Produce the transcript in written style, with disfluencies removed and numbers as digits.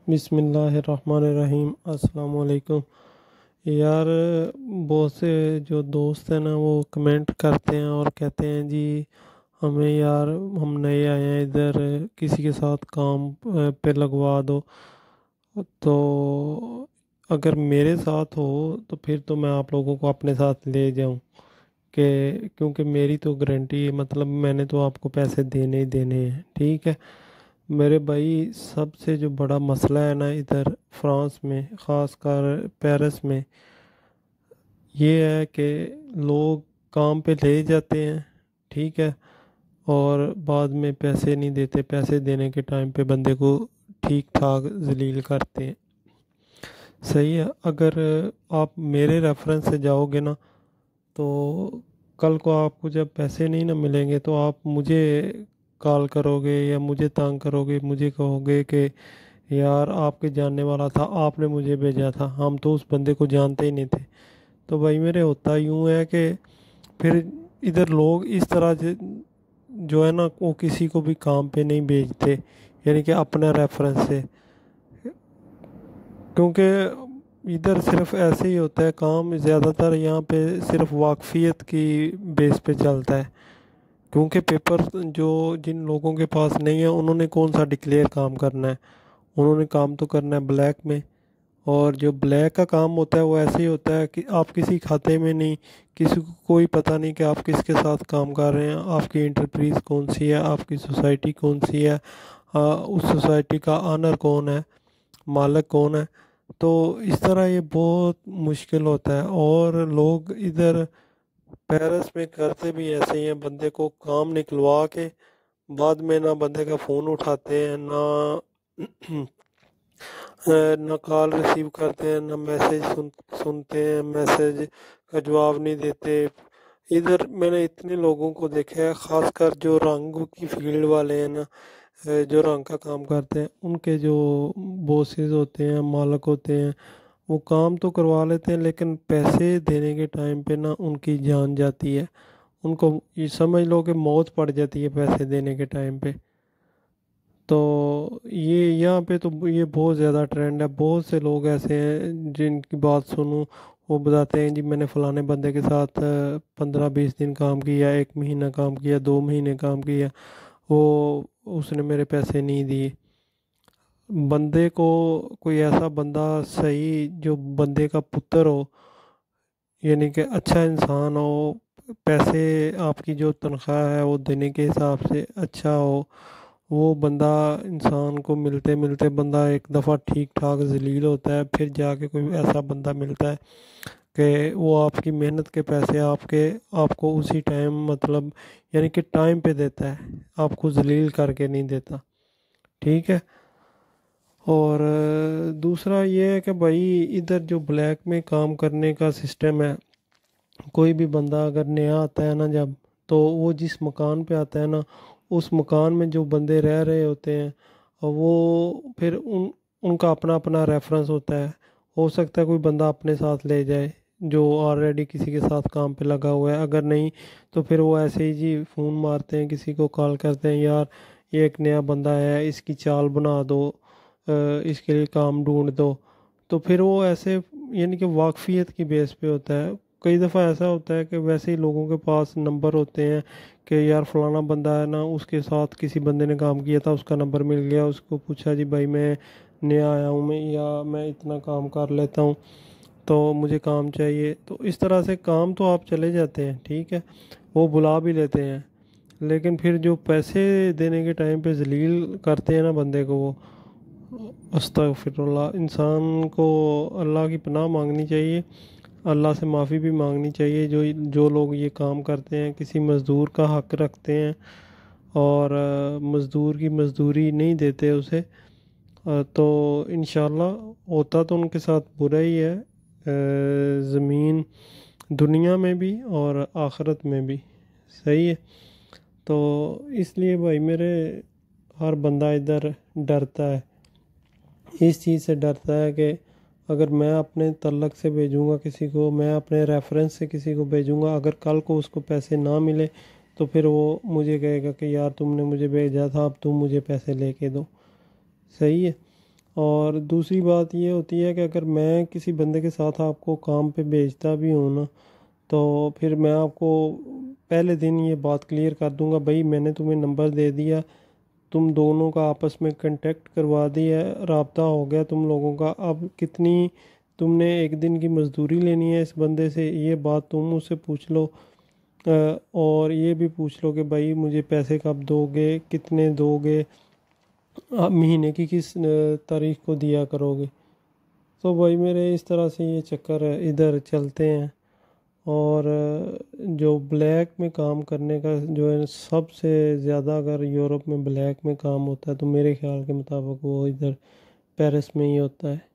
بسم اللہ الرحمن الرحیم۔ السلام علیکم یار۔ بہت سے جو دوست ہیں نا وہ کمنٹ کرتے ہیں اور کہتے ہیں جی ہمیں یار، ہم نئے آئے ہیں ادھر، کسی کے ساتھ کام پہ لگوا دو۔ تو اگر میرے ساتھ ہو تو پھر تو میں آپ لوگوں کو اپنے ساتھ لے جاؤں، کہ کیونکہ میری تو گارنٹی ہے، مطلب میں نے تو آپ کو پیسے دینے ہی دینے ہیں، ٹھیک ہے میرے بھائی۔ سب سے جو بڑا مسئلہ ہے نا ادھر فرانس میں، خاص کر پیرس میں، یہ ہے کہ لوگ کام پہ لے جاتے ہیں، ٹھیک ہے، اور بعد میں پیسے نہیں دیتے، پیسے دینے کے ٹائم پہ بندے کو ٹھیک ٹھاک ذلیل کرتے ہیں۔ صحیح ہے، اگر آپ میرے ریفرنس سے جاؤ گے نا تو کل کو آپ کو جب پیسے نہیں نہ ملیں گے تو آپ مجھے کال کرو گے یا مجھے تانگ کرو گے، مجھے کہو گے کہ یار آپ کے جاننے والا تھا، آپ نے مجھے بھیجا تھا، ہم تو اس بندے کو جانتے ہی نہیں تھے۔ تو بھائی میرے ہوتا یوں ہے کہ پھر ادھر لوگ اس طرح جو ہے نا وہ کسی کو بھی کام پہ نہیں بھیجتے، یعنی کہ اپنا ریفرنس سے، کیونکہ ادھر صرف ایسے ہی ہوتا ہے کام، زیادہ تر یہاں پہ صرف واقفیت کی بیس پہ چلتا ہے، کیونکہ پیپر جو جن لوگوں کے پاس نہیں ہے انہوں نے کون سا ڈکلیئر کام کرنا ہے، انہوں نے کام تو کرنا ہے بلیک میں۔ اور جو بلیک کا کام ہوتا ہے وہ ایسے ہی ہوتا ہے کہ آپ کسی کھاتے میں نہیں، کسی کو کوئی پتہ نہیں کہ آپ کس کے ساتھ کام کر رہے ہیں، آپ کی انٹرپرائز کون سی ہے، آپ کی سوسائٹی کون سی ہے، اس سوسائٹی کا آنر کون ہے، مالک کون ہے۔ تو اس طرح یہ بہت مشکل ہوتا ہے، اور لوگ ادھر پیرس میں کرتے بھی ایسے ہی ہیں، بندے کو کام نکلوا کے بعد میں نہ بندے کا فون اٹھاتے ہیں، نہ کال ریسیو کرتے ہیں، نہ میسیج سنتے ہیں، میسیج کا جواب نہیں دیتے۔ ادھر میں نے اتنے لوگوں کو دیکھا ہے، خاص کر جو رنگ کی فیلڈ والے ہیں نا، جو رنگ کا کام کرتے ہیں، ان کے جو بوسز ہوتے ہیں، مالک ہوتے ہیں، وہ کام تو کروا لیتے ہیں لیکن پیسے دینے کے ٹائم پہ نا ان کی جان جاتی ہے، ان کو یہ سمجھ لو کہ موت پڑ جاتی ہے پیسے دینے کے ٹائم پہ۔ تو یہ یہاں پہ تو یہ بہت زیادہ ٹرینڈ ہے، بہت سے لوگ ایسے ہیں جن کی بات سنوں وہ بتاتے ہیں جی میں نے فلانے بندے کے ساتھ 15-20 دن کام کیا، 1 مہینہ کام کیا، 2 مہینے کام کیا، وہ اس نے میرے پیسے نہیں دیے۔ بندے کو کوئی ایسا بندہ صحیح جو بندے کا پتر ہو، یعنی کہ اچھا انسان ہو، پیسے آپ کی جو تنخواہ ہے وہ دینے کے حساب سے اچھا ہو، وہ بندہ انسان کو ملتے ملتے بندہ ایک دفعہ ٹھیک ٹھاک ذلیل ہوتا ہے، پھر جا کے کوئی ایسا بندہ ملتا ہے کہ وہ آپ کی محنت کے پیسے آپ کو اسی ٹائم، مطلب یعنی کہ ٹائم پہ دیتا ہے، آپ کو ذلیل کر کے نہیں دیتا، ٹھیک ہے۔ اور دوسرا یہ ہے کہ بھائی ادھر جو بلیک میں کام کرنے کا سسٹم ہے، کوئی بھی بندہ اگر نیا آتا ہے نا جب، تو وہ جس مکان پہ آتا ہے نا، اس مکان میں جو بندے رہ رہے ہوتے ہیں، اور وہ پھر ان کا اپنا اپنا ریفرنس ہوتا ہے، ہو سکتا ہے کوئی بندہ اپنے ساتھ لے جائے جو آلریڈی کسی کے ساتھ کام پہ لگا ہوا ہے، اگر نہیں تو پھر وہ ایسے ہی جی فون مارتے ہیں، کسی کو کال کرتے ہیں، یار یہ ایک نیا بندہ ہے، اس کی چال بنا دو، اس کے لیے کام ڈھونڈ دو۔ تو پھر وہ ایسے یعنی کہ واقفیت کی بیس پہ ہوتا ہے۔ کئی دفعہ ایسا ہوتا ہے کہ ویسے ہی لوگوں کے پاس نمبر ہوتے ہیں کہ یار فلانا بندہ ہے نا، اس کے ساتھ کسی بندے نے کام کیا تھا، اس کا نمبر مل گیا، اس کو پوچھا جی بھائی میں نیا آیا ہوں، میں اتنا کام کر لیتا ہوں تو مجھے کام چاہیے۔ تو اس طرح سے کام تو آپ چلے جاتے ہیں، ٹھیک ہے، وہ بلا بھی لیتے ہیں، لیکن پھر جو پیسے دینے کے ٹائم پہ ذلیل کرتے ہیں نا بندے کو، وہ استغفر اللہ، انسان کو اللہ کی پناہ مانگنی چاہیے، اللہ سے معافی بھی مانگنی چاہیے۔ جو لوگ یہ کام کرتے ہیں، کسی مزدور کا حق رکھتے ہیں اور مزدور کی مزدوری نہیں دیتے اسے، تو انشاءاللہ ہوتا تو ان کے ساتھ برا ہی ہے، زمین دنیا میں بھی اور آخرت میں بھی، صحیح ہے۔ تو اس لیے بھائی میرے، ہر بندہ ادھر ڈرتا ہے، اس چیز سے ڈرتا ہے کہ اگر میں اپنے تعلق سے بھیجوں گا کسی کو، میں اپنے ریفرنس سے کسی کو بھیجوں گا، اگر کل کو اس کو پیسے نہ ملے تو پھر وہ مجھے کہے گا کہ یار تم نے مجھے بھیجا تھا، اب تم مجھے پیسے لے کے دو، صحیح ہے۔ اور دوسری بات یہ ہوتی ہے کہ اگر میں کسی بندے کے ساتھ آپ کو کام پہ بھیجتا بھی ہوں نا، تو پھر میں آپ کو پہلے دن یہ بات کلیئر کر دوں گا، بھائی میں نے تمہیں نمبر دے دیا، تم دونوں کا آپس میں کنٹیکٹ کروا دیا، رابطہ ہو گیا تم لوگوں کا، اب کتنی تم نے ایک دن کی مزدوری لینی ہے اس بندے سے، یہ بات تم اس سے پوچھ لو، اور یہ بھی پوچھ لو کہ بھائی مجھے پیسے کب دو گے، کتنے دو گے، آپ مہینے کی کس تاریخ کو دیا کرو گے۔ تو بھائی میرے اس طرح سے یہ چکر ادھر چلتے ہیں۔ اور جو بلیک میں کام کرنے کا جو ہے سب سے زیادہ، اگر یورپ میں بلیک میں کام ہوتا ہے تو میرے خیال کے مطابق وہ ادھر پیرس میں ہی ہوتا ہے۔